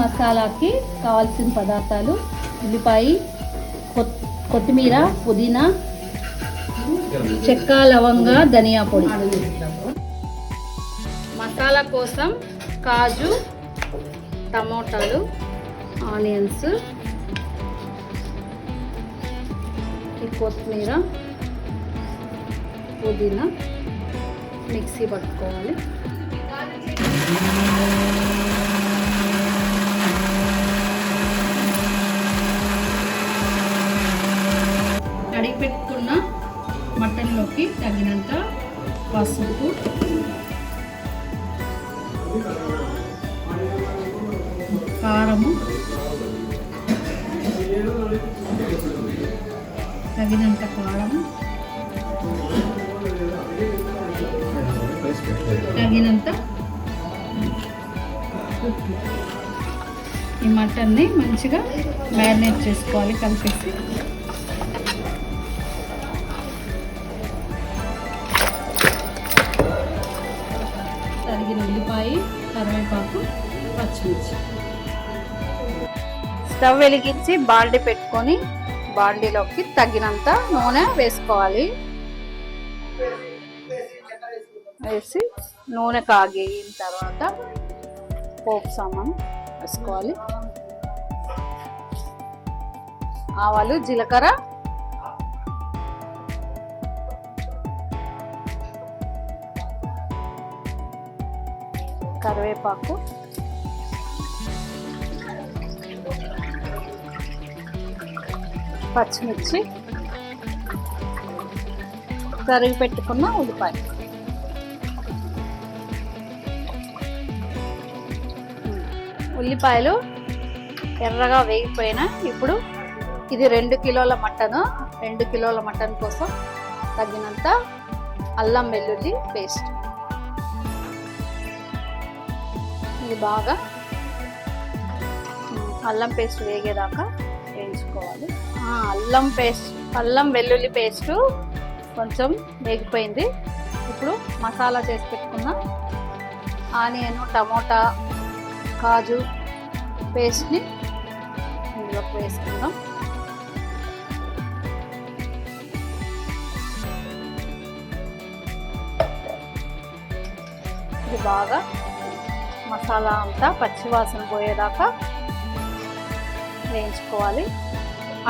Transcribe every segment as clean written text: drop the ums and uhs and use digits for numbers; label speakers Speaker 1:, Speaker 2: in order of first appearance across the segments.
Speaker 1: మసాలాకి కావాల్సిన పదార్థాలు: ఉల్లిపాయ, కొత్తిమీర, పుదీనా, చెక్క, లవంగ, ధనియా పొడి. మసాలా కోసం కాజు, టమోటాలు, ఆనియన్స్, కొత్తిమీర, పుదీనా మిక్సీ పట్టుకోవాలి. కడిగి పెట్టుకున్న మటన్లోకి తగినంత పసుపు, కారము, తగినంత కారము, తగినంత ఉప్పు. ఈ మటన్ని మంచిగా మ్యారినేట్ చేసుకోవాలి కలిపేసి. తరిగిన ఉల్లిపాయ, కరివేపాకు, పచ్చిమిర్చి. స్టవ్ వెలిగించి బాండి పెట్టుకొని బాండీలోకి తగినంత నూనె వేసుకోవాలి. వేసి నూనె కాగిన తర్వాత పోపు సామాను వేసుకోవాలి. ఆవాలు, జీలకర్ర, కరివేపాకు, పచ్చిమిర్చి, తరిగి పెట్టుకున్న ఉల్లిపాయ. ఉల్లిపాయలు ఎర్రగా వేగిపోయినా ఇప్పుడు ఇది 2 కిలోల మటన్. 2 కిలోల మటన్ కోసం తగినంత అల్లం వెల్లుల్లి పేస్ట్. ఇది బాగా అల్లం పేస్ట్ వేగేదాకా వేయించుకోవాలి. అల్లం వెల్లుల్లి పేస్ట్ కొంచెం వేగిపోయింది. ఇప్పుడు మసాలా చేసి పెట్టుకున్న ఆనియన్, టమోటా, కాజు పేస్ట్ని ఇందులోకి వేసుకుందాం. ఇది బాగా మసాలా అంతా పచ్చివాసన పోయేదాకా వేయించుకోవాలి.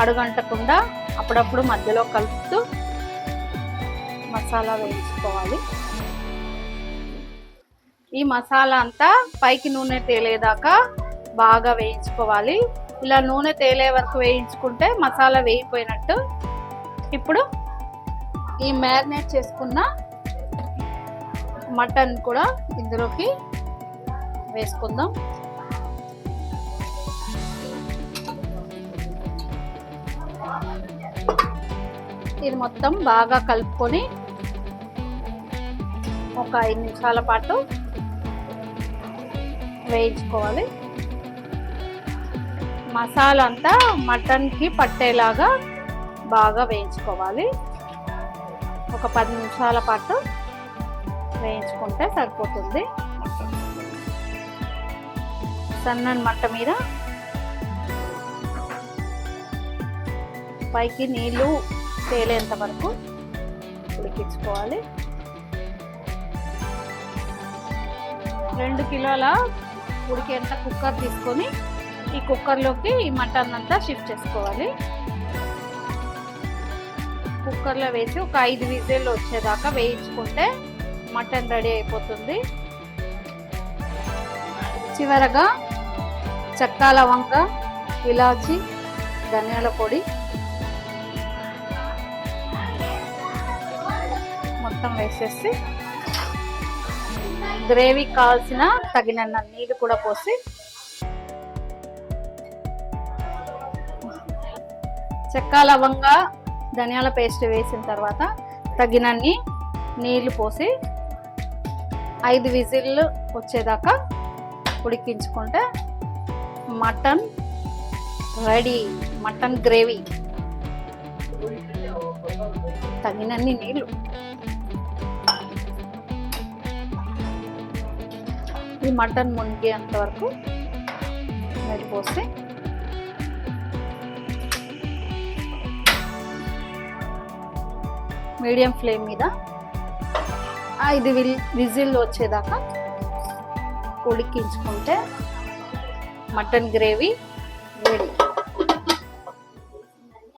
Speaker 1: అడుగంటకుండా అప్పుడప్పుడు మధ్యలో కలుపుతూ మసాలా వేయించుకోవాలి. ఈ మసాలా అంతా పైకి నూనె తేలేదాకా బాగా వేయించుకోవాలి. ఇలా నూనె తేలే వరకు వేయించుకుంటే మసాలా వేగిపోయినట్టు. ఇప్పుడు ఈ మ్యారినేట్ చేసుకున్న మటన్ కూడా ఇందులోకి వేసుకుందాం. ఇది మొత్తం బాగా కలుపుకొని ఒక 5 నిమిషాల పాటు వేయించుకోవాలి. మసాలా అంతా మటన్కి పట్టేలాగా బాగా వేయించుకోవాలి. ఒక 10 నిమిషాల పాటు వేయించుకుంటే సరిపోతుంది. సన్నని మంట మీద పైకి నీళ్ళు తేలేంత వరకు ఉడికించుకోవాలి. 2 కిలోల ఉడికేంత కుక్కర్ తీసుకొని ఈ కుక్కర్లోకి ఈ మటన్ అంతా షిఫ్ట్ చేసుకోవాలి. కుక్కర్లో వేసి ఒక 5 విజిల్లు వచ్చేదాకా వేయించుకుంటే మటన్ రెడీ అయిపోతుంది. చివరగా చెక్క, లవంగ, ఇలాచి, ధనియాల పొడి మొత్తం వేసేసి గ్రేవీ కావాల్సిన తగినంత నీళ్ళు కూడా పోసి చెక్క, లవంగ, ధనియాల పేస్ట్ వేసిన తర్వాత తగినన్ని నీళ్లు పోసి 5 విజిల్లు వచ్చేదాకా ఉడికించుకుంటే మటన్ రెడీ. Mutton gravy. తగినన్ని నీళ్ళు. ఈ మటన్ మునిగేంత వరకు నీళ్ళు పోసి మీడియం ఫ్లేమ్ మీద 5 విజిల్ వచ్చేదాకా ఉడికించుకుంటే మటన్ గ్రేవీ రెడీ.